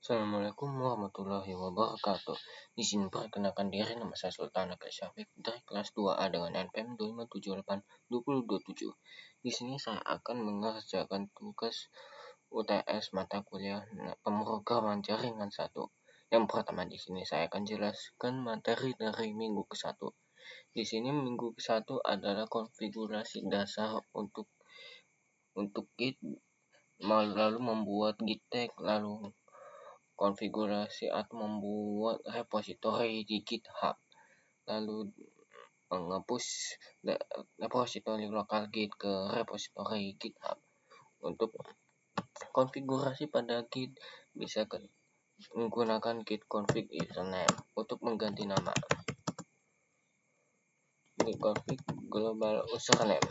Assalamualaikum warahmatullahi wabarakatuh. Izin perkenalkan diri, nama saya Sultan Akil Syafiq dari kelas 2A dengan NPM 25782027. Di sini saya akan mengerjakan tugas UTS mata kuliah pemrograman jaringan 1. Yang pertama, di sini saya akan jelaskan materi dari minggu ke-1. Di sini minggu ke-1 adalah konfigurasi dasar untuk Git, lalu membuat Git tag, lalu konfigurasi atau membuat repositori di GitHub, lalu menghapus repositori lokal Git ke repositori GitHub. Untuk konfigurasi pada Git bisa menggunakan git config username. Untuk mengganti nama, git config global username.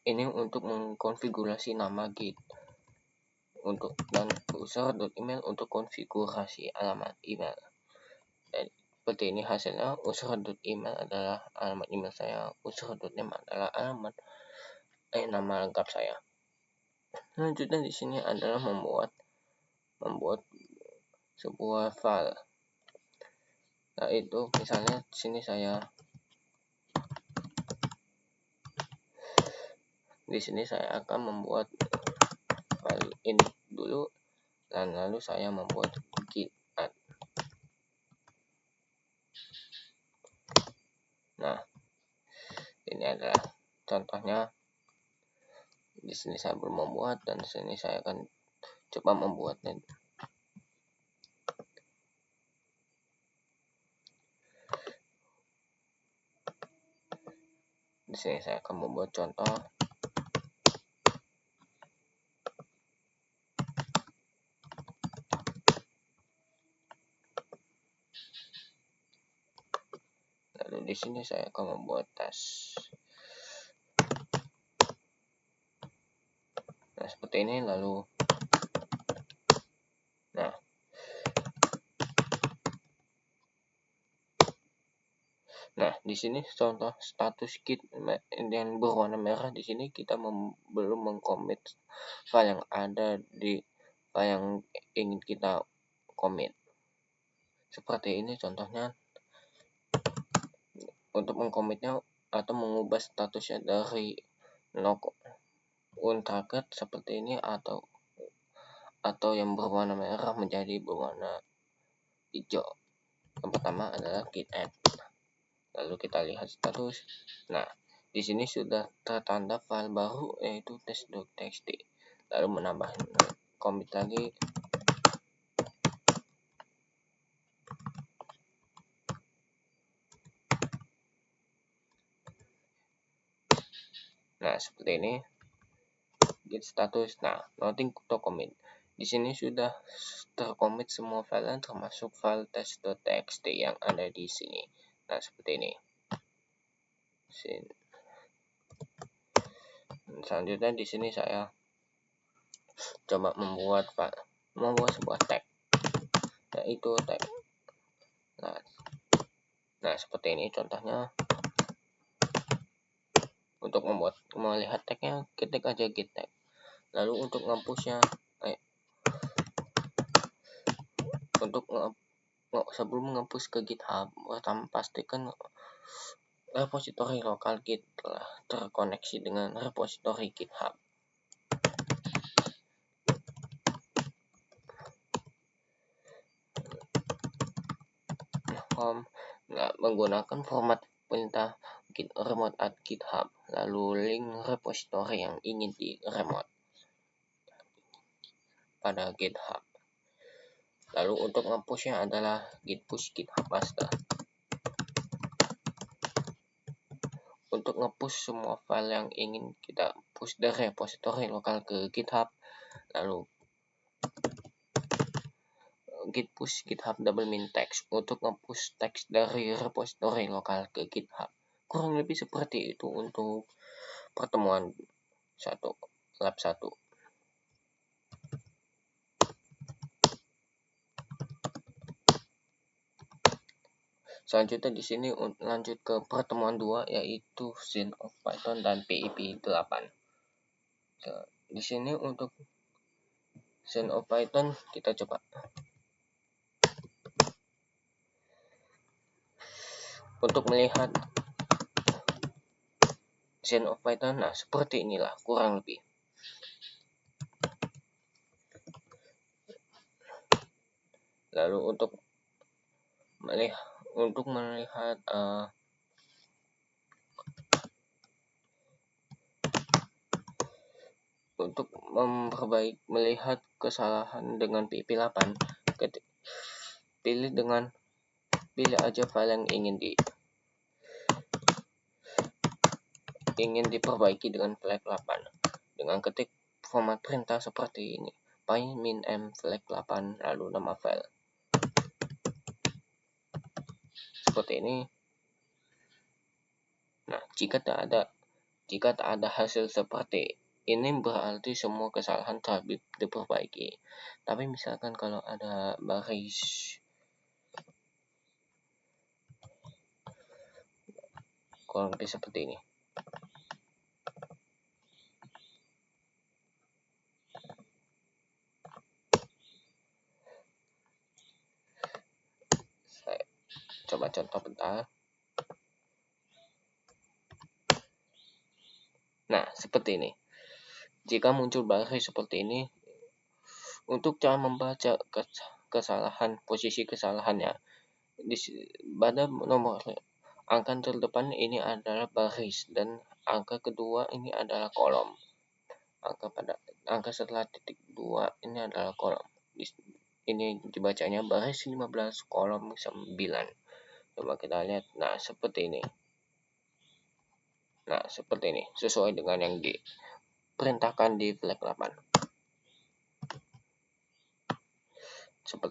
Ini untuk mengkonfigurasi nama Git. Dan user.email untuk konfigurasi alamat email. Dan seperti ini hasilnya. User.email adalah alamat email saya, user.name adalah alamat nama lengkap saya. Selanjutnya di sini adalah membuat sebuah file. Yaitu misalnya di sini saya akan membuat file ini dulu, dan lalu saya membuat git add. Nah, ini adalah contohnya. Di sini saya belum membuat, dan di sini saya akan coba membuatnya. Di sini saya akan membuat contoh. Lalu di sini saya akan membuat tes. Nah, seperti ini. Nah, di sini contoh status Git yang berwarna merah. Di sini kita belum mengcommit file yang ada di file yang ingin kita commit. Seperti ini contohnya. Untuk mengcommitnya atau mengubah statusnya dari untarget seperti ini, atau yang berwarna merah menjadi berwarna hijau. Yang pertama adalah git add. Lalu kita lihat status. Nah, di sini sudah tertanda file baru yaitu test.txt. Lalu menambah commit lagi. Nah, seperti ini. Git status. Nah, nothing to commit. Di sini sudah tercommit semua file, termasuk file test.txt yang ada di sini. Nah, seperti ini. Selanjutnya di sini saya coba membuat sebuah tag, yaitu tag. Nah, seperti ini contohnya. Untuk melihat tagnya, ketik aja git tag. Lalu untuk ngapusnya, sebelum menghapus ke GitHub, pertama pastikan repositori lokal Git telah terkoneksi dengan repositori GitHub. Menggunakan format perintah git remote at GitHub, lalu link repositori yang ingin di remote pada GitHub. Lalu untuk nge-pushnya adalah git push GitHub master. Untuk nge-push semua file yang ingin kita push dari repositori lokal ke GitHub, lalu git push GitHub double min text untuk nge-push teks dari repositori lokal ke GitHub. Kurang lebih seperti itu untuk pertemuan lab 1. Selanjutnya di sini lanjut ke pertemuan 2, yaitu Scene of Python dan PIP 8. Di sini untuk Scene of Python kita coba. Untuk melihat Scene of Python, nah seperti inilah kurang lebih. Lalu untuk melihat untuk melihat kesalahan dengan PIP8, pilih aja file yang ingin diperbaiki dengan flag 8 dengan ketik format perintah seperti ini, py-min-m flag 8 lalu nama file seperti ini. Nah, jika tak ada hasil seperti ini berarti semua kesalahan telah diperbaiki. Tapi misalkan kalau ada baris kurang lebih seperti ini. Saya coba contoh bentar. Nah, seperti ini. Jika muncul baris seperti ini, untuk cara membaca posisi kesalahannya, pada nomor angka terdepan ini adalah baris dan angka kedua ini adalah kolom. Angka setelah titik 2 ini adalah kolom. Ini dibacanya baris 15 kolom 9. Coba kita lihat. Nah, seperti ini. Sesuai dengan yang diperintahkan di flag 8.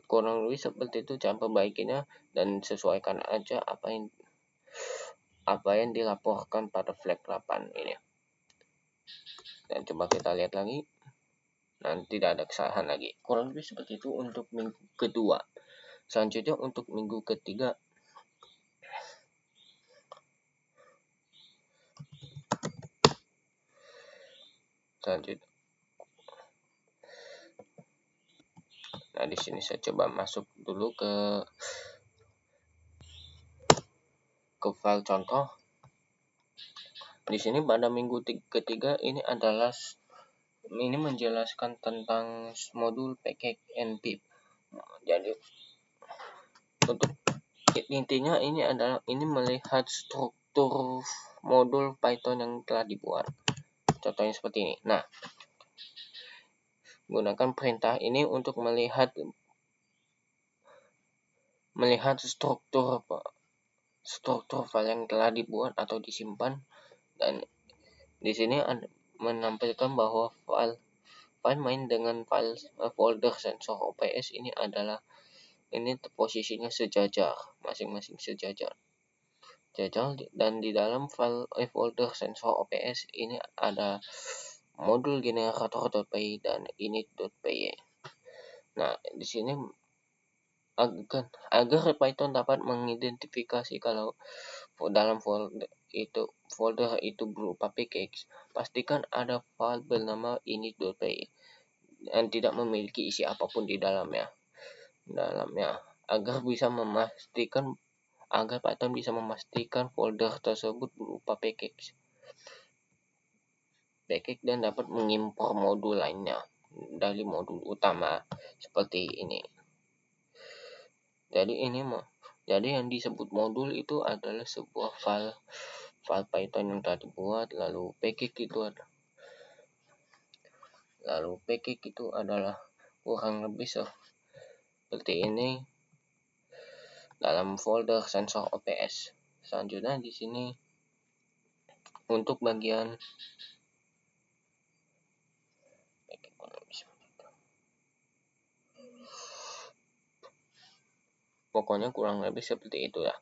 Kurang lebih seperti itu cara perbaikinya, dan sesuaikan aja apa yang dilaporkan pada flag 8 ini. Dan coba kita lihat lagi. Nanti tidak ada kesalahan lagi. Kurang lebih seperti itu untuk minggu kedua. Selanjutnya untuk minggu ketiga. Nah, di sini saya coba masuk dulu ke file contoh. Di sini pada minggu ketiga ini menjelaskan tentang modul package and pip. Jadi untuk intinya ini melihat struktur modul Python yang telah dibuat. Contohnya seperti ini. Nah, gunakan perintah ini untuk melihat struktur file yang telah dibuat atau disimpan, dan di sini menampilkan bahwa file main dengan file folder sensor OPS ini posisinya sejajar, masing-masing sejajar. Dan di dalam file folder sensor OPS ini ada modul generator.py dan init.py. Nah, di sini agar Python dapat mengidentifikasi kalau dalam folder itu berupa package, pastikan ada file bernama init.py dan tidak memiliki isi apapun di dalamnya agar Python bisa memastikan folder tersebut berupa package dan dapat mengimpor modul lainnya dari modul utama seperti ini. Jadi yang disebut modul itu adalah sebuah file Python yang telah dibuat, lalu package itu adalah kurang lebih seperti ini dalam folder sensor OPS. Selanjutnya di sini untuk bagian pokoknya kurang lebih seperti itu ya.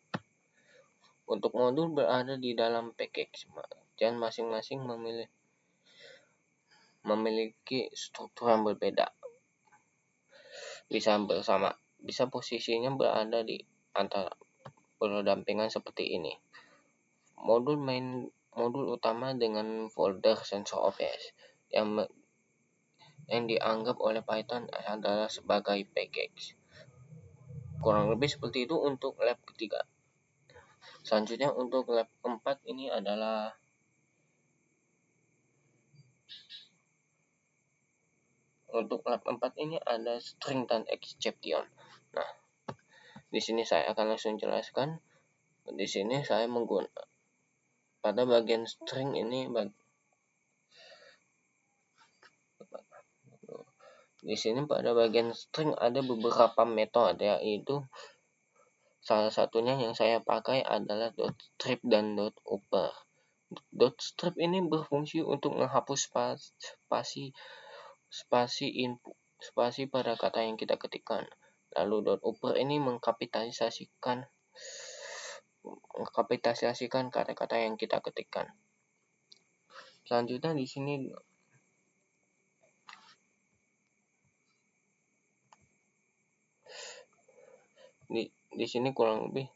Untuk modul berada di dalam package dan masing-masing memiliki struktur yang berbeda. Bisa posisinya berada di antara berdampingan seperti ini. Modul utama dengan folder sensor OPS yang dianggap oleh Python adalah sebagai package. Kurang lebih seperti itu untuk lab ketiga. Selanjutnya untuk lab 4 ini adalah ada string dan exception. Nah, di sini saya akan langsung jelaskan. Di sini saya menggunakan pada bagian string ini di sini pada bagian string ada beberapa metode, yaitu salah satunya yang saya pakai adalah .strip dan .upper. .strip ini berfungsi untuk menghapus spasi pada kata yang kita ketikkan. Lalu .upper ini mengkapitalisasikan kata-kata yang kita ketikkan. Selanjutnya di sini kurang lebih,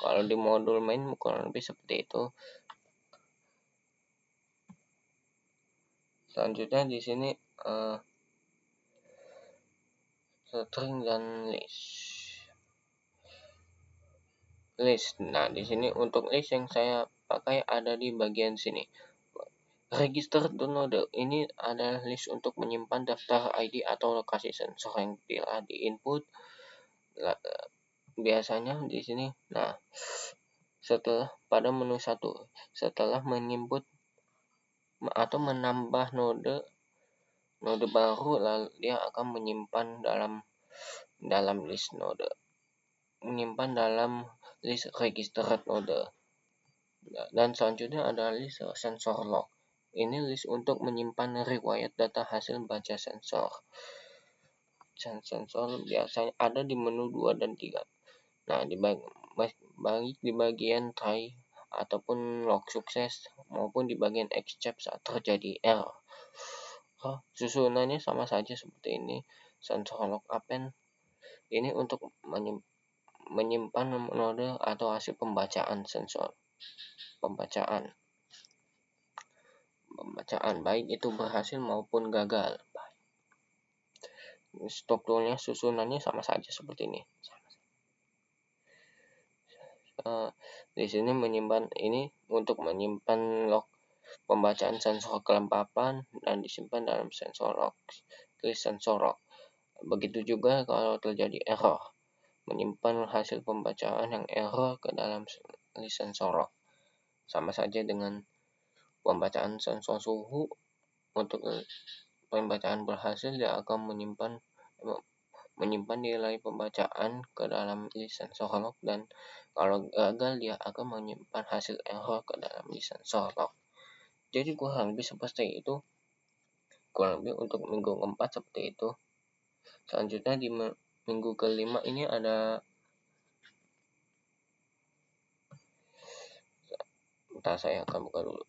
kalau di modul main kurang lebih seperti itu. Selanjutnya di sini string dan list. Nah, di sini untuk list yang saya pakai ada di bagian sini. Register node ini adalah list untuk menyimpan daftar ID atau lokasi sensor yang telah diinput. Biasanya di sini. Nah, pada menu 1, setelah menginput atau menambah node baru, lalu dia akan menyimpan dalam list node, menyimpan dalam list registered node. Dan selanjutnya ada list sensor log. Ini list untuk menyimpan riwayat data hasil baca sensor. Sensor biasanya ada di menu 2 dan 3. Nah, di bagian try ataupun log sukses maupun di bagian except saat terjadi error. Susunannya sama saja seperti ini. Sensor log append ini untuk menyimpan node atau hasil pembacaan sensor. Pembacaan baik itu berhasil maupun gagal. Strukturnya, susunannya sama saja seperti ini. Di sini untuk menyimpan log pembacaan sensor kelengkapan dan disimpan dalam list sensor log. Begitu juga kalau terjadi error, menyimpan hasil pembacaan yang error ke dalam list sensor log. Sama saja dengan pembacaan sensor suhu. Untuk pembacaan berhasil, dia akan menyimpan nilai pembacaan ke dalam list sensor log, dan kalau gagal dia akan menyimpan hasil error ke dalam list sensor log. Jadi kurang lebih seperti itu. Kurang lebih untuk minggu keempat seperti itu. Selanjutnya di minggu kelima ini ada, saya akan buka dulu.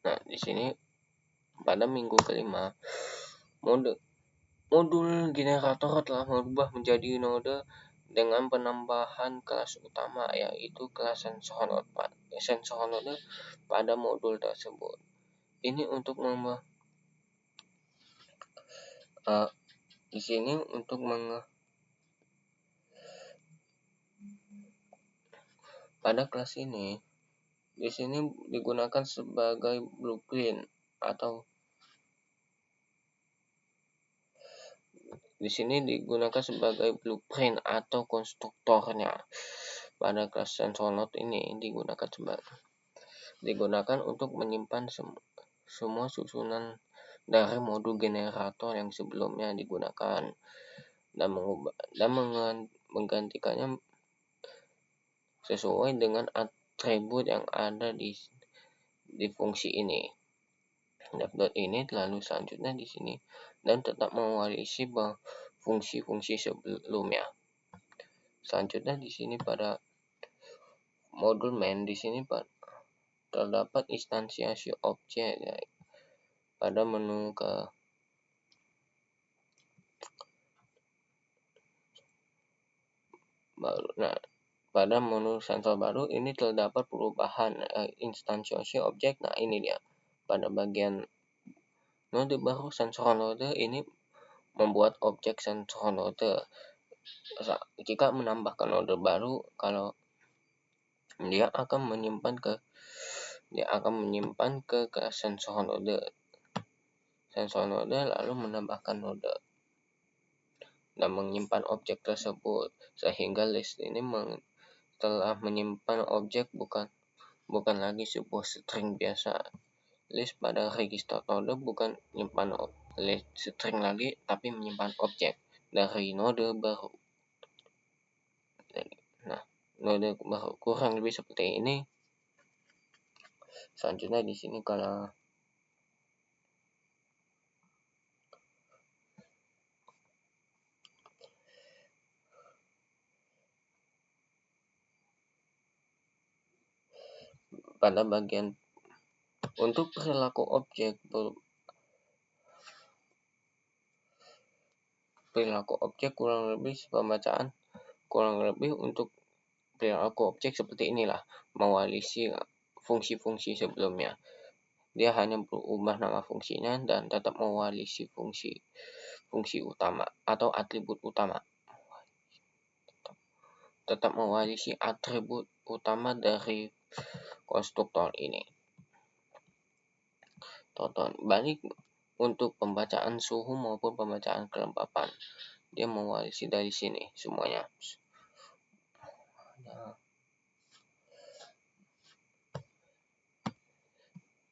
Nah, di sini pada minggu kelima, modul generator telah berubah menjadi node dengan penambahan kelas utama, yaitu kelas sensor node pada modul tersebut. Ini untuk di sini untuk pada kelas ini, di sini digunakan sebagai blueprint atau konstruktornya. Pada kelas sensor node ini digunakan untuk menyimpan semua susunan dari modul generator yang sebelumnya digunakan dan menggantikannya sesuai dengan atribut yang ada di fungsi ini. Dot ini lalu selanjutnya di sini dan tetap mewarisi fungsi-fungsi sebelumnya. Selanjutnya di sini pada modul main, di sini terdapat instansiasi objek pada menu baru. Nah, pada modul sensor baru ini terdapat perubahan instansiasi objek. Nah, ini dia. Pada bagian node baru sensor node ini membuat objek sensor node. Jika menambahkan node baru, kalau dia akan menyimpan ke sensor node lalu menambahkan node dan menyimpan objek tersebut, sehingga list ini telah menyimpan objek bukan lagi sebuah string biasa. List pada register node bukan menyimpan list string lagi, tapi menyimpan objek dari node baru. Nah, node baru kurang lebih seperti ini. Selanjutnya di sini kalau pada bagian untuk perilaku objek kurang lebih untuk perilaku objek seperti inilah, mewalisi fungsi-fungsi sebelumnya. Dia hanya berubah nama fungsinya dan tetap mewalisi fungsi utama atau atribut utama. Tetap mewalisi atribut utama dari konstruktor ini. Contoh balik untuk pembacaan suhu maupun pembacaan kelembapan, dia mewalisi dari sini semuanya.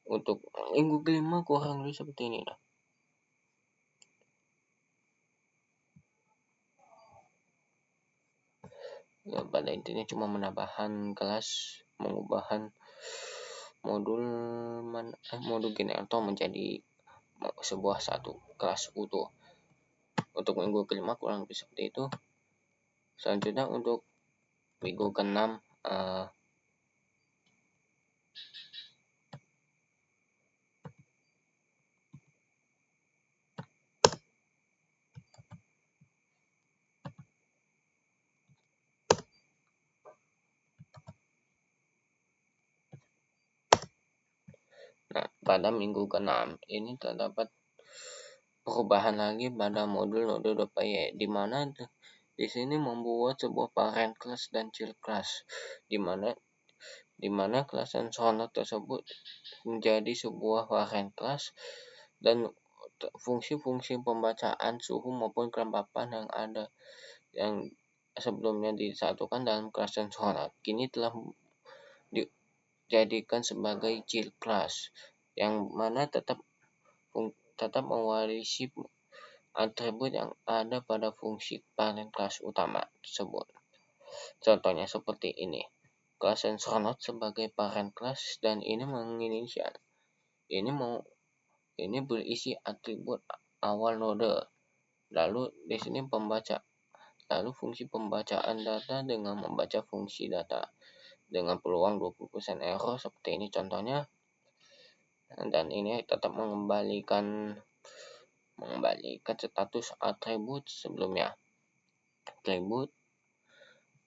Untuk minggu kelima kurang lebih seperti ini lah. Ya, pada intinya cuma menambahkan kelas, mengubahan modul generator menjadi sebuah satu kelas utuh. Untuk minggu kelima kurang lebih seperti itu. Selanjutnya untuk minggu keenam Nah, pada minggu ke-6 ini terdapat perubahan lagi pada modul node.py, di mana di sini membuat sebuah parent class dan child class, di mana kelas sensor node tersebut menjadi sebuah parent class, dan fungsi-fungsi pembacaan suhu maupun kelembapan yang sebelumnya disatukan dalam kelas sensor node kini telah dijadikan sebagai child class, yang mana tetap mewarisi atribut yang ada pada fungsi parent class utama tersebut. Contohnya seperti ini. Kelas sensor node sebagai parent class, dan ini menginisial. Ini berisi atribut awal node. Lalu di sini fungsi pembacaan data dengan membaca fungsi data dengan peluang 20% error seperti ini contohnya. Dan ini tetap mengembalikan status atribut sebelumnya.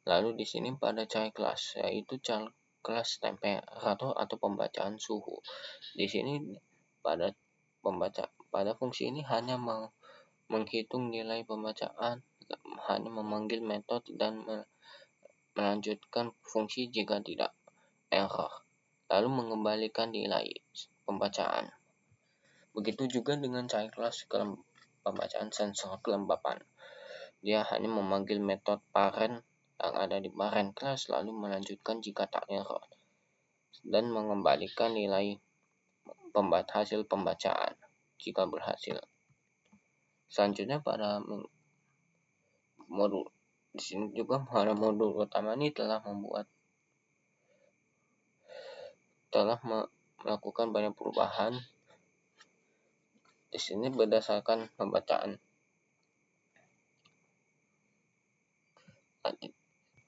Lalu di sini pada child class, yaitu child class temperatur atau pembacaan suhu. Di sini pada fungsi ini hanya menghitung nilai pembacaan, hanya memanggil metode dan melanjutkan fungsi jika tidak error, lalu mengembalikan nilai pembacaan. Begitu juga dengan child class pembacaan sensor kelembapan. Dia hanya memanggil metode parent yang ada di parent class lalu melanjutkan jika tak error dan mengembalikan nilai hasil pembacaan jika berhasil. Selanjutnya pada modul di sini juga pada modul utama ini telah melakukan banyak perubahan. Di sini berdasarkan pembacaan.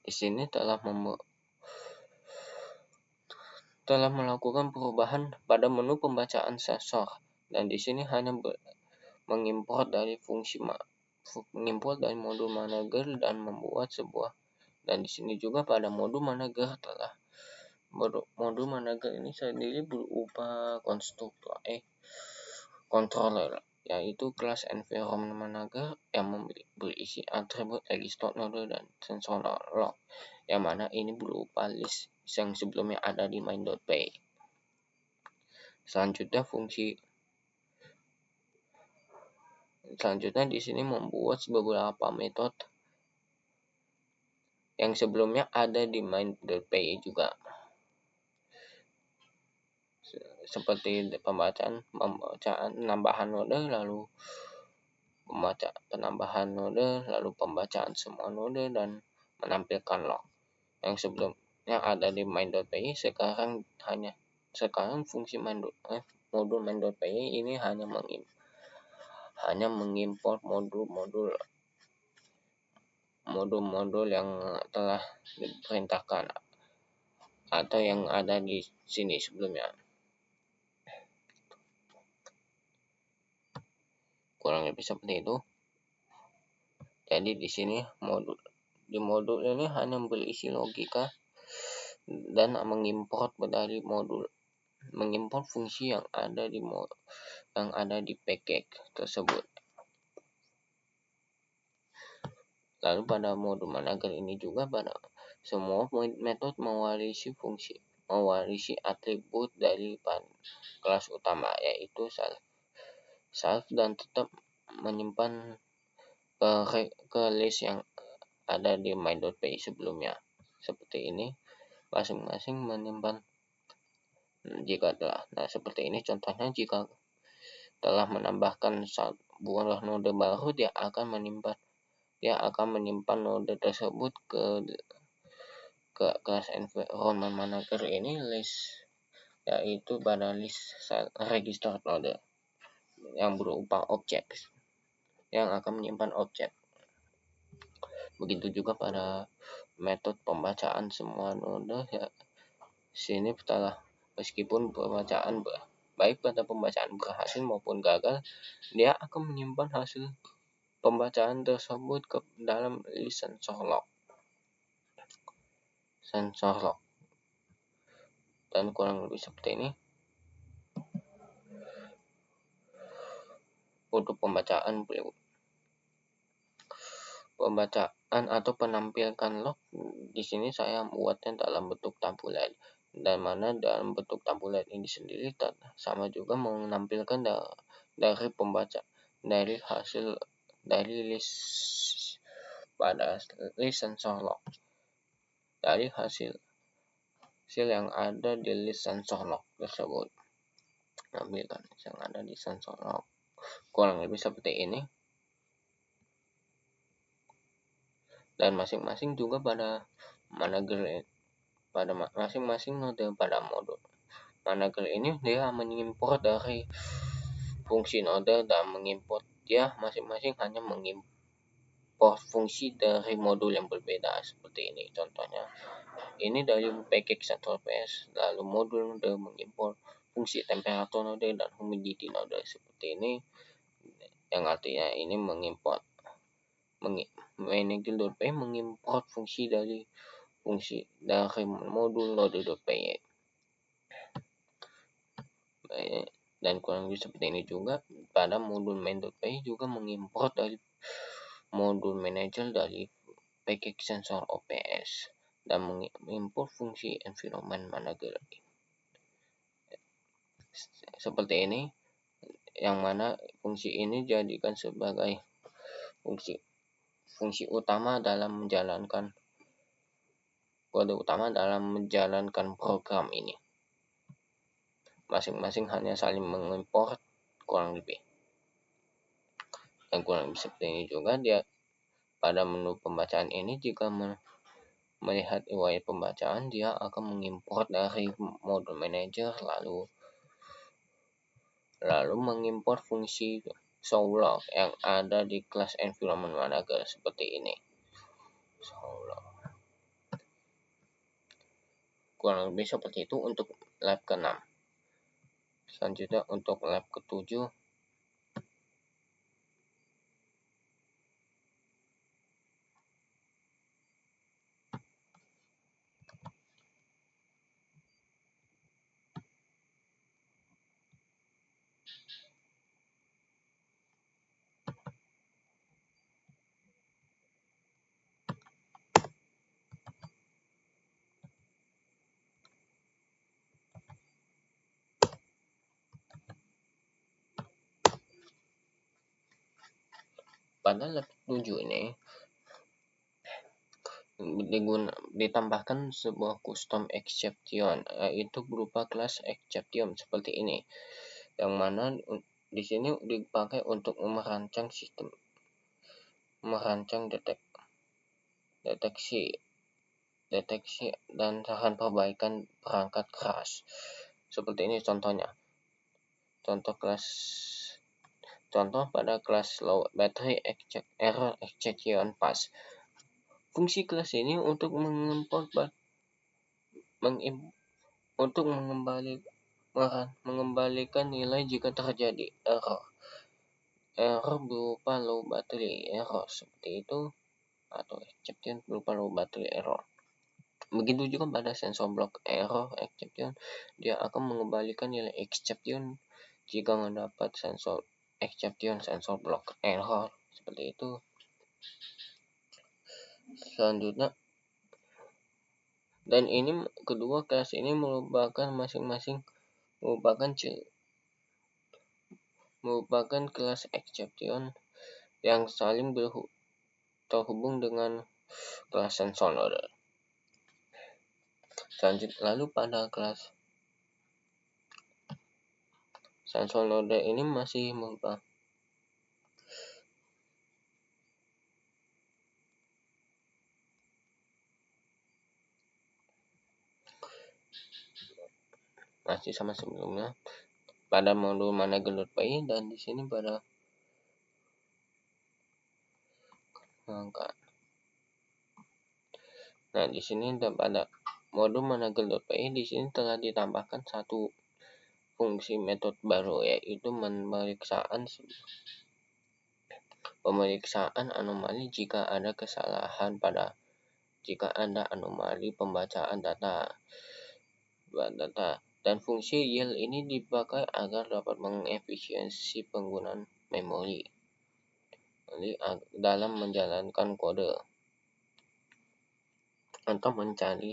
Di sini telah melakukan perubahan pada menu pembacaan sensor, dan di sini hanya mengimport dari modul manager dan Dan di sini juga pada modul manager modul manager ini sendiri berupa controller, yaitu kelas environment manager yang berisi atribut register node dan sensor log, yang mana ini berupa list yang sebelumnya ada di main.py. Selanjutnya di sini membuat beberapa metode yang sebelumnya ada di main.py juga, seperti penambahan node, lalu penambahan node, lalu pembacaan semua node, dan menampilkan log. Yang sebelumnya ada di main.py, sekarang fungsi modul main.py ini hanya mengimport modul yang telah diperintahkan atau yang ada di sini sebelumnya. Kurang lebih seperti itu. Jadi di sini modul ini hanya berisi logika dan mengimport fungsi yang ada di package tersebut. Lalu pada modul manager ini juga pada semua metode mewarisi atribut dari kelas utama, yaitu self, dan tetap menyimpan ke list yang ada di main.py sebelumnya. Seperti ini, masing-masing menyimpan seperti ini contohnya. Jika telah menambahkan buah node baru, dia akan menyimpan node tersebut ke kelas environment manager ini list, yaitu pada list register node yang berupa objek, yang akan menyimpan objek. Begitu juga pada metode pembacaan semua node, sini meskipun baik pada pembacaan berhasil maupun gagal, dia akan menyimpan hasil pembacaan tersebut ke dalam list sensor log. Dan kurang lebih seperti ini. Untuk pembacaan atau penampilan log, di sini saya membuatnya dalam bentuk tabular, dan mana dalam bentuk tabular ini sendiri sama juga menampilkan dari list sensor log, dari hasil yang ada di list sensor log tersebut. Tampilkan yang ada di sensor log. Kurang lebih seperti ini. Dan masing-masing juga pada masing-masing node pada modul manager ini, dia mengimport dari fungsi node dan dia masing-masing hanya mengimport fungsi dari modul yang berbeda. Seperti ini contohnya. Ini dari package CtrlPS, lalu modul node mengimport fungsi temperatur node dan humidity node. Seperti ini, yang artinya ini manager.py mengimport fungsi dari modul node.py. Dan kurang lebih seperti ini juga pada modul main.py juga mengimport dari modul manager dari package sensor OPS dan mengimport fungsi environment manager. Seperti ini, yang mana fungsi ini dijadikan sebagai fungsi utama dalam menjalankan program ini. Masing-masing hanya saling mengimport kurang lebih. Dan kurang lebih seperti ini juga dia pada menu pembacaan ini. Jika melihat riwayat pembacaan, dia akan mengimport dari modul manager, lalu mengimport fungsi show log yang ada di kelas environment manager seperti ini. Kurang lebih seperti itu untuk lab ke-6. Selanjutnya untuk lab ke-7, pada lab 7 ini ditambahkan sebuah custom exception, yaitu berupa kelas exception seperti ini, yang mana di sini dipakai untuk merancang deteksi dan saran perbaikan perangkat keras. Seperti ini contohnya. Contoh pada kelas low battery error exception pass. Fungsi kelas ini untuk mengembalikan nilai jika terjadi error berupa low battery error seperti itu, atau exception berupa low battery error. Begitu juga pada sensor block error exception, dia akan mengembalikan nilai exception jika mendapat sensor block error seperti itu. Selanjutnya, dan ini kedua kelas ini merupakan kelas exception yang saling terhubung dengan kelas sensor node. Lalu pada kelas sensor node ini masih sama sebelumnya pada modul manager.py, dan di sini pada di sini pada modul manager.py di sini telah ditambahkan satu fungsi metode baru, yaitu pemeriksaan anomali jika ada kesalahan jika ada anomali pembacaan data. Dan fungsi yield ini dipakai agar dapat mengefisiensi penggunaan memori dalam menjalankan kode atau mencari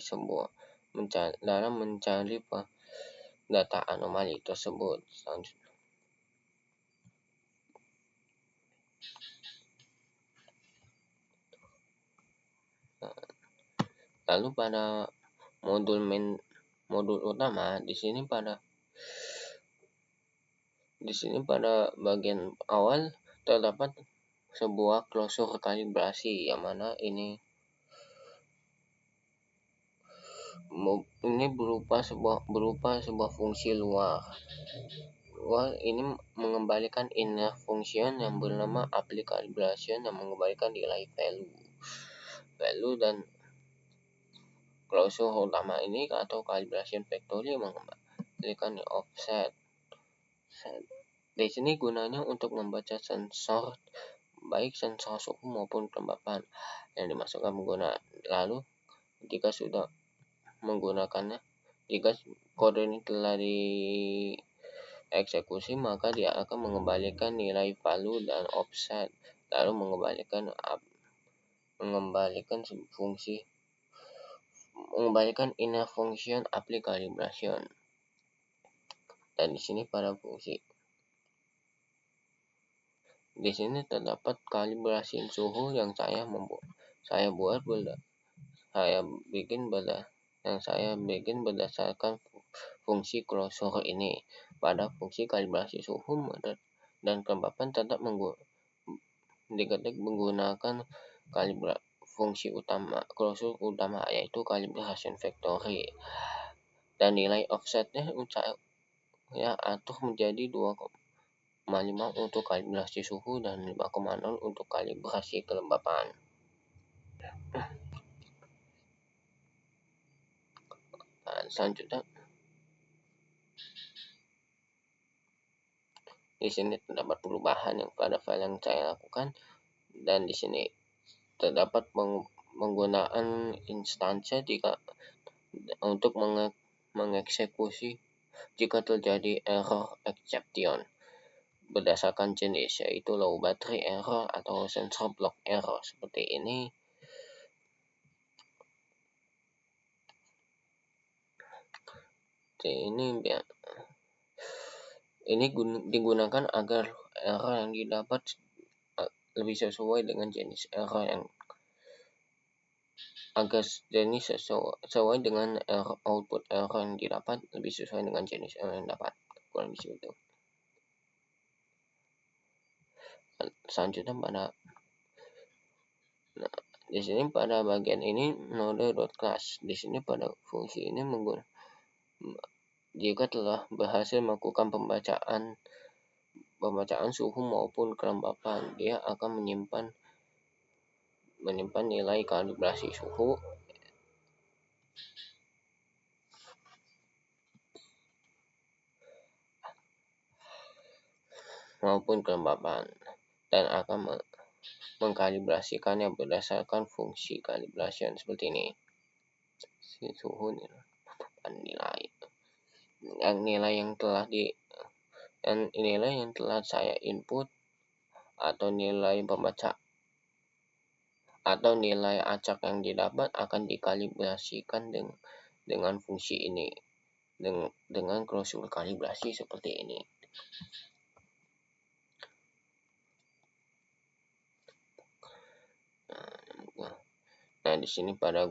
data anomali tersebut. Lalu pada modul utama di sini pada bagian awal terdapat sebuah klosur kalibrasi, yang mana ini berupa sebuah fungsi luar ini mengembalikan inner function yang bernama apply calibration, yang mengembalikan nilai value dan klosur utama ini atau calibration factory mengembalikan offset. Di sini gunanya untuk membaca sensor, baik sensor suhu maupun kelembapan yang dimasukkan menggunakan. Lalu jika sudah menggunakannya, jika kode ini telah dieksekusi, maka dia akan mengembalikan nilai value dan offset, lalu mengembalikan inner function apply calibration. Dan di sini pada fungsi di sini terdapat kalibrasi suhu yang saya bikin berdasarkan fungsi klosur ini. Pada fungsi kalibrasi suhu dan kelembapan tetap menggunakan fungsi klosur utama, yaitu calibration factory, dan nilai offsetnya saya atur menjadi 2,5 untuk kalibrasi suhu dan 5,0 untuk kalibrasi kelembapan. Dan selanjutnya, di sini terdapat perubahan yang pada file yang saya lakukan, dan di sini terdapat penggunaan instansia untuk mengeksekusi jika terjadi error exception berdasarkan jenis, yaitu low battery error atau sensor block error seperti ini. Ini digunakan agar error yang didapat lebih sesuai dengan jenis error yang agar jenis sesuai dengan output error yang didapat lebih sesuai dengan jenis error yang dapat, kurang lebih itu. Selanjutnya di sini pada bagian ini node.class. Di sini pada fungsi ini jika telah berhasil melakukan pembacaan suhu maupun kelembapan, dia akan menyimpan nilai kalibrasi suhu maupun kelembapan dan akan mengkalibrasikannya berdasarkan fungsi calibration seperti ini. Suhu nilai yang telah saya input atau nilai pembaca atau nilai acak yang didapat akan dikalibrasikan dengan fungsi ini dengan klausul kalibrasi seperti ini. Nah, di sini pada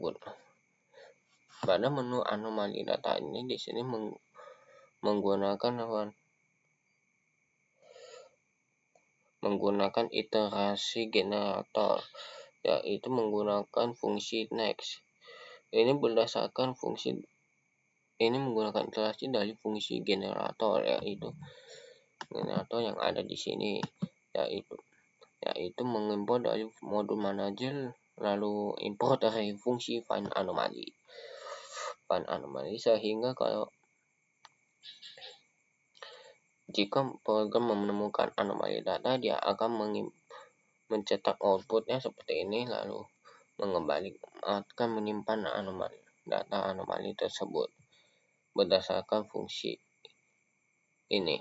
menu anomali data ini di sini menggunakan iterasi generator, yaitu menggunakan fungsi next. Ini menggunakan iterasi dari fungsi generator, yaitu generator yang ada di sini, yaitu mengimport dari modul manager lalu import dari fungsi find anomaly, sehingga jika program menemukan anomali data, dia akan mencetak outputnya seperti ini, lalu akan menyimpan data anomali tersebut berdasarkan fungsi ini.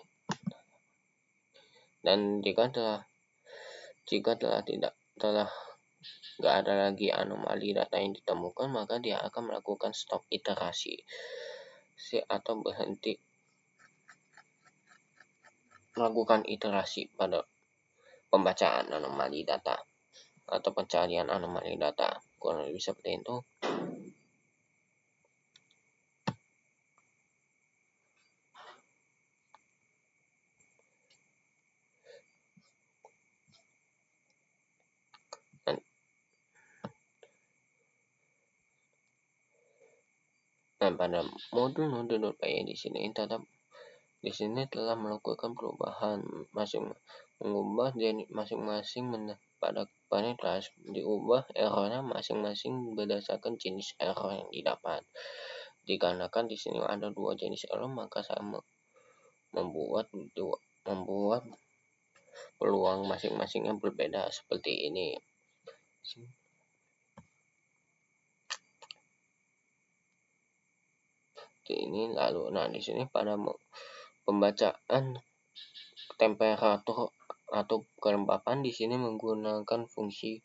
Dan jika nggak ada lagi anomali data yang ditemukan, maka dia akan melakukan stop iterasi atau berhenti melakukan iterasi pada pembacaan anomali data atau pencarian anomali data, kurang lebih seperti itu. Dan pada modul node.py di sini telah melakukan perubahan mengubah masing-masing pada kelas, diubah errornya masing-masing berdasarkan jenis error yang didapat. Dikarenakan di sini ada 2 jenis error, maka saya membuat peluang masing-masing yang berbeda seperti ini. Di sini pada pembacaan temperatur atau kelembapan di sini menggunakan fungsi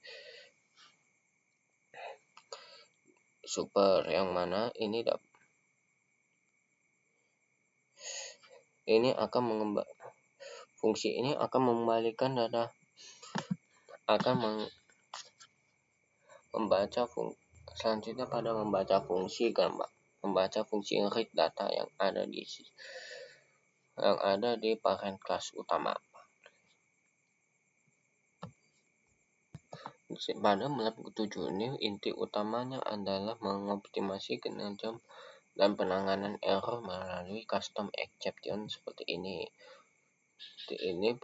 super, yang mana fungsi ini akan mengembalikan data, selanjutnya pada membaca fungsi read data yang ada di parent class utama. Pada lab 7 ini inti utamanya adalah mengoptimasi kinerja dan penanganan error melalui custom exception seperti ini. Ini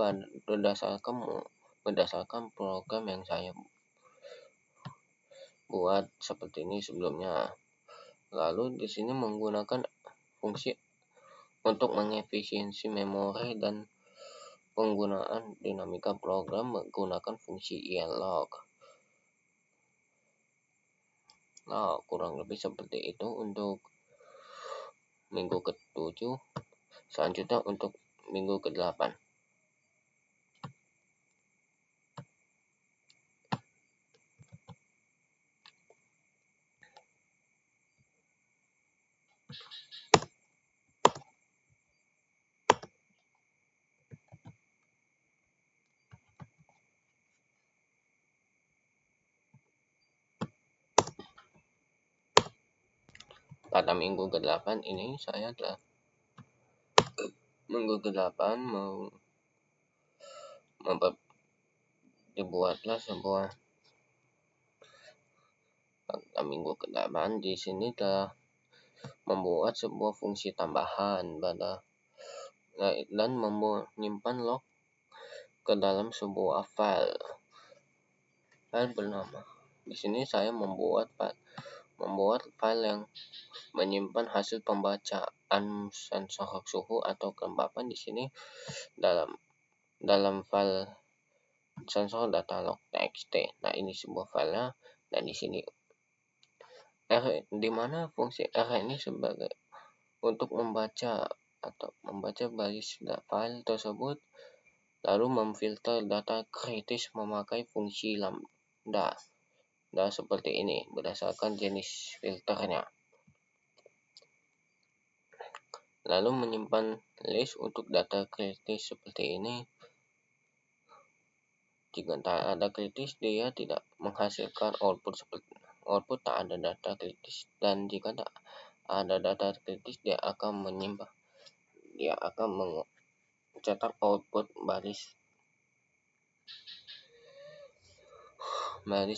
berdasarkan program yang saya buat seperti ini sebelumnya. Lalu di sini menggunakan fungsi untuk mengefisiensi memori dan penggunaan dinamika program menggunakan fungsi log. Nah, kurang lebih seperti itu untuk minggu ke-7. Selanjutnya untuk minggu ke-8. pada minggu ke-8 ini saya telah minggu ke-8 dibuatlah sebuah pada minggu ke-8 di sini telah membuat sebuah fungsi tambahan dan menyimpan log ke dalam sebuah file bernama. Di sini saya membuat file yang menyimpan hasil pembacaan sensor suhu atau kelembapan. Di sini dalam file sensor data log txt. Nah, ini sebuah filenya, dan di sini di mana fungsi R ini sebagai untuk membaca baris file tersebut, lalu memfilter data kritis memakai fungsi lambda. Nah, seperti ini berdasarkan jenis filternya. Lalu menyimpan list untuk data kritis seperti ini. Jika tak ada kritis, dia tidak menghasilkan output tak ada data kritis, dan jika tak ada data kritis, dia akan mencetak output baris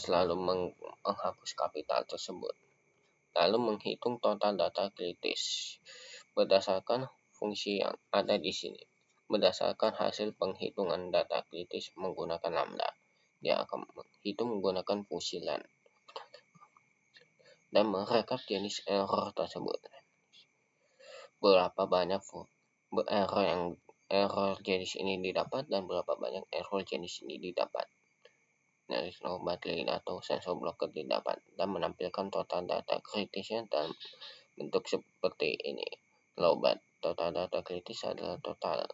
lalu menghapus kapital tersebut, lalu menghitung total data kritis berdasarkan fungsi yang ada di sini. Berdasarkan hasil penghitungan data kritis menggunakan lambda, dia akan menghitung menggunakan fungsi len dan merekap jenis error tersebut. Berapa banyak error jenis ini didapat dan berapa banyak error jenis ini didapat dari lowbat lead atau sensor blocker didapat, dan menampilkan total data kritisnya dalam bentuk seperti ini. Lowbat total data kritis adalah total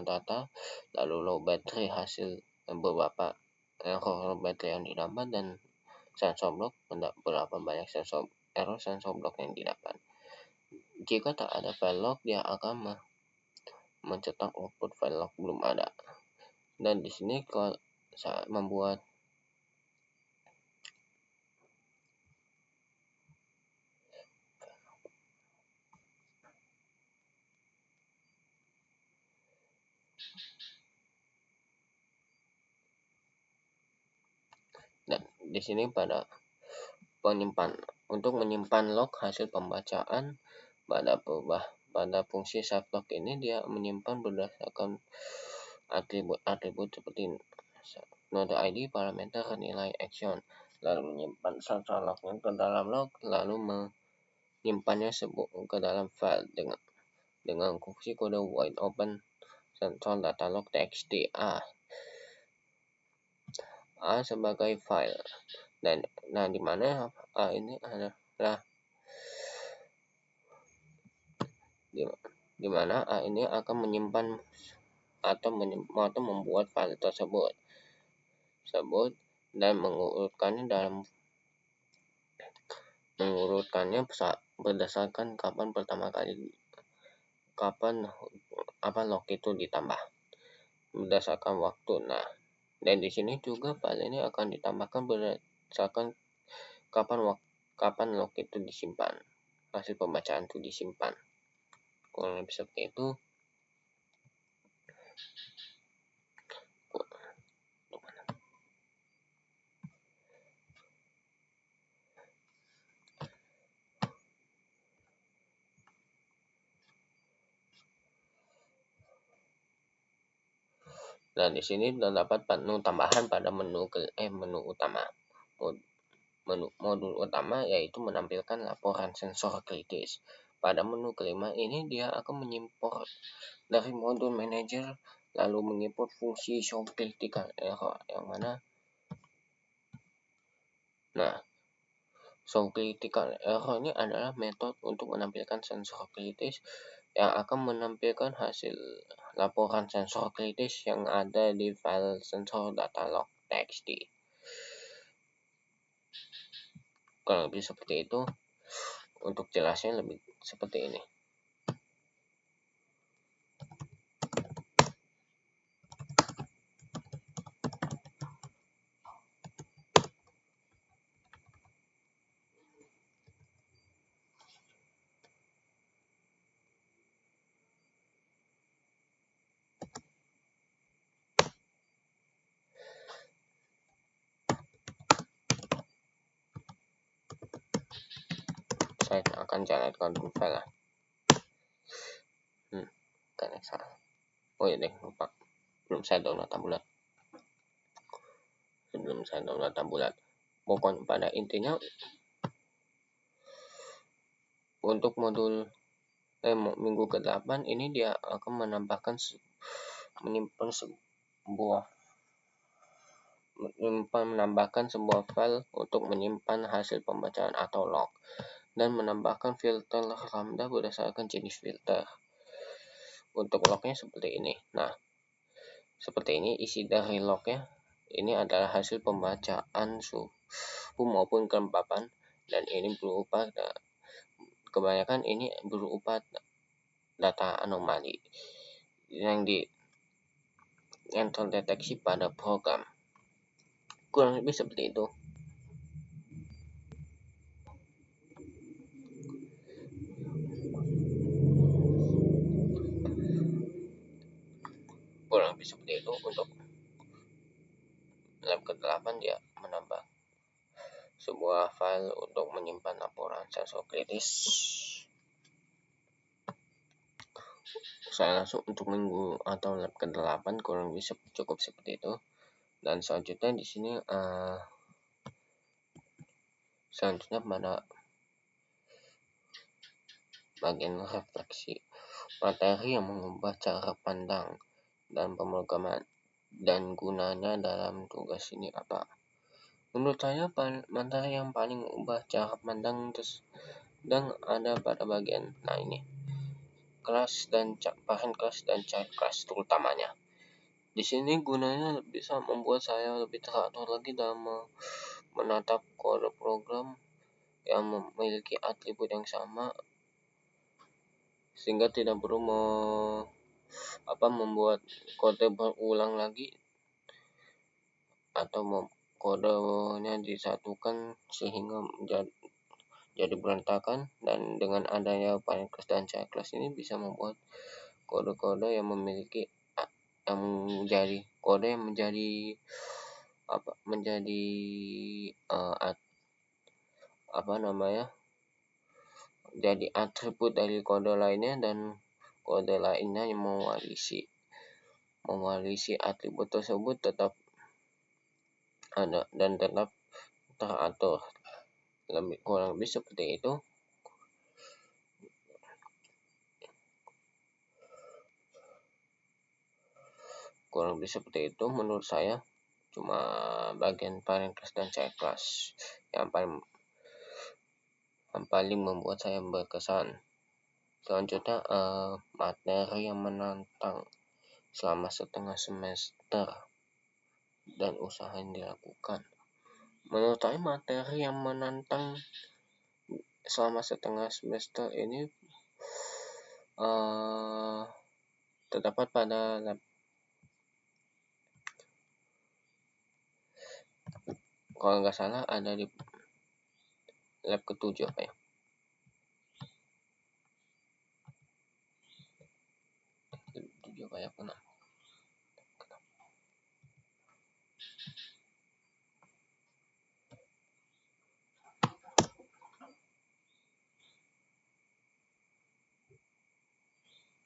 data, lalu low battery hasil beberapa error low battery yang didapat, dan sensor block berapa banyak error sensor block yang didapat. Jika tak ada file log, dia akan mencetak output file log belum ada. Dan di sini kalau saya membuat di sini pada untuk menyimpan log hasil pembacaan pada fungsi save log ini, dia menyimpan berdasarkan atribut seperti node ID, parameter, nilai action, lalu menyimpan sensor lognya ke dalam log, lalu menyimpannya ke dalam file dengan fungsi kode void open sensor data log txt A sebagai file. Dan di mana A ini adalah di mana A ini akan menyimpan atau membuat file tersebut dan mengurutkannya berdasarkan kapan log itu ditambah berdasarkan waktu. Nah, dan di sini juga file ini akan ditambahkan berdasarkan kapan log itu disimpan, hasil pembacaan itu disimpan. Kurang lebih seperti itu. Dan di sini terdapat menu tambahan pada menu utama. Modul utama yaitu menampilkan laporan sensor kritis. Pada menu kelima ini, dia akan mengimport dari modul manager, lalu mengimport fungsi show critical error yang mana. Nah, show critical error ini adalah metode untuk menampilkan sensor kritis yang akan menampilkan hasil laporan sensor kritis yang ada di file sensor data log txt. Kalau lebih seperti itu, untuk jelasnya lebih seperti ini. saya akan jalankan dulu file. Kan salah. Oh ya deh, lupa. Belum saya download tabulat. Sebelum saya download tabulat. Pokoknya pada intinya untuk modul minggu ke-8 ini dia akan menambahkan sebuah file untuk menyimpan hasil pembacaan atau log dan menambahkan filter lambda berdasarkan jenis filter. Untuk lognya seperti ini. Nah, seperti ini isi dari lognya. Ini adalah hasil pembacaan suhu maupun kelembapan dan ini berupa kebanyakan ini berupa data anomali yang terdeteksi pada program. Kurang lebih seperti itu. Kurang lebih seperti itu. Untuk lab ke-8 dia menambah sebuah file untuk menyimpan laporan sensor kritis. Saya langsung untuk minggu atau lab ke-8 kurang lebih cukup seperti itu. Dan selanjutnya di sini pada bagian refleksi materi yang mengubah cara pandang dan pemrograman dan gunanya dalam tugas ini apa? Menurut saya materi yang paling mengubah cara pandang dan ada pada bagian ini kelas dan parent kelas dan child kelas terutamanya. Di sini gunanya bisa membuat saya lebih teratur lagi dalam menatap kode program yang memiliki atribut yang sama sehingga tidak perlu membuat kode berulang lagi atau kodenya disatukan sehingga jadi berantakan. Dan dengan adanya parent class dan child class ini bisa membuat kode-kode yang menjadi jadi atribut dari kode lainnya dan kode lainnya yang mewarisi atribut tersebut tetap ada dan tetap teratur. Kurang lebih seperti itu. Menurut saya cuma bagian parent class dan child class yang paling membuat saya berkesan. Selanjutnya materi yang menantang selama setengah semester dan usaha yang dilakukan. Menurut saya materi yang menantang selama setengah semester ini terdapat pada lab. Kalau nggak salah ada di lab ke-7 apa ya? Lab 7 kayak pernah.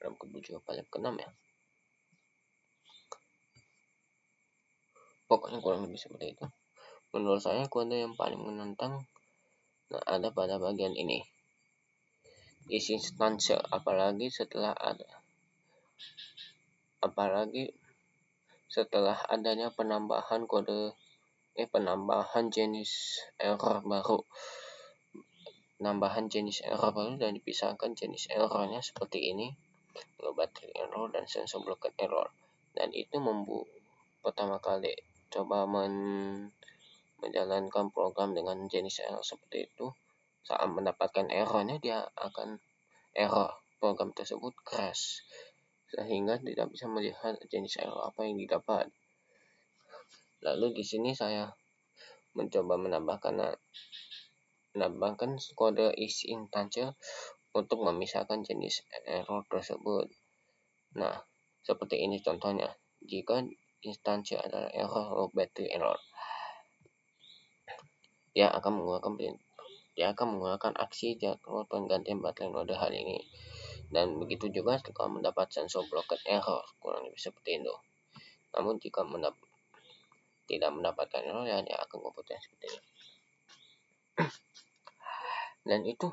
Lab ke-7 apa lab ke-6 ya? Pokoknya kurang lebih seperti itu. Menurut saya kode yang paling menantang ada pada bagian ini. Isi instansi apalagi setelah adanya penambahan jenis error baru. Dan dipisahkan jenis errornya seperti ini, low battery error dan sensor blockade error. Dan itu pertama kali coba menjalankan program dengan jenis error seperti itu. Saat mendapatkan errornya dia akan error, program tersebut crash sehingga tidak bisa melihat jenis error apa yang didapat. Lalu di sini saya mencoba menambahkan kode isi instansi untuk memisahkan jenis error tersebut. Nah, seperti ini contohnya. Jika instansi adalah error low battery error, dia akan mengeluarkan dia akan menggunakan aksi jadwal penggantian baterai node hal ini. Dan begitu juga jika mendapat sensor blocked error, kurang lebih seperti itu. Namun jika tidak mendapatkan error, ya dia akan komputer seperti ini. Dan itu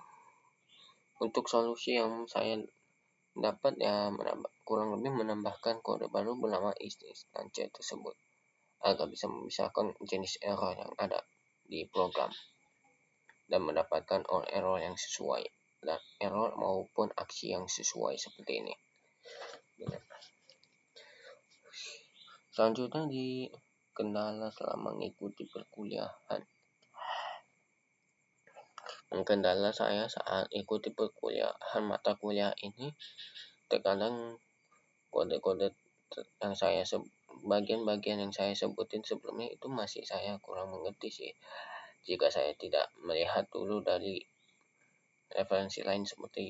untuk solusi yang saya dapat, ya kurang lebih menambahkan kode baru bernama instansia tersebut agar bisa memisahkan jenis error yang ada di program dan mendapatkan error yang sesuai, dan error maupun aksi yang sesuai seperti ini. Selanjutnya di kendala selama mengikuti perkuliahan. Kendala saya saat ikuti perkuliahan mata kuliah ini, terkadang kode-kode yang bagian-bagian yang saya sebutin sebelumnya itu masih saya kurang mengerti sih. Jika saya tidak melihat dulu dari referensi lain seperti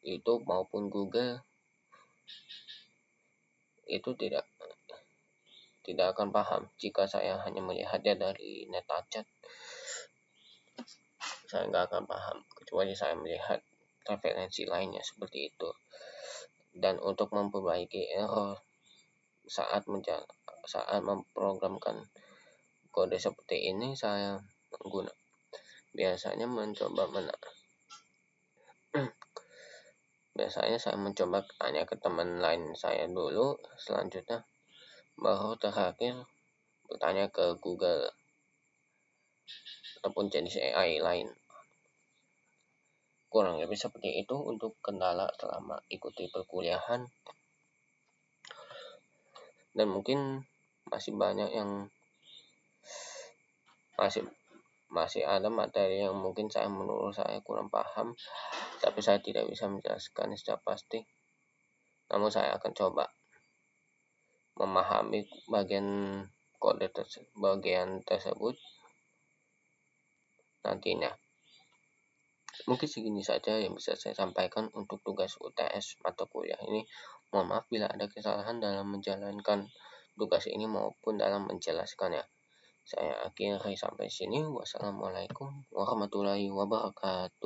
YouTube maupun Google, itu tidak akan paham. Jika saya hanya melihatnya dari Netachat, saya nggak akan paham, kecuali saya melihat referensi lainnya seperti itu. Dan untuk memperbaiki error saat memprogramkan kode seperti ini, saya biasanya mencoba tanya ke teman lain saya dulu, selanjutnya baru terakhir bertanya ke Google ataupun jenis AI lain. Kurang lebih seperti itu untuk kendala selama ikuti perkuliahan. Dan mungkin masih banyak yang masih ada materi yang mungkin menurut saya kurang paham, tapi saya tidak bisa menjelaskan secara pasti. Namun saya akan coba memahami bagian tersebut nantinya. Mungkin segini saja yang bisa saya sampaikan untuk tugas UTS mata kuliah ini. Mohon maaf bila ada kesalahan dalam menjalankan tugas ini maupun dalam menjelaskannya. Saya akhiri sampai sini. Wassalamualaikum warahmatullahi wabarakatuh.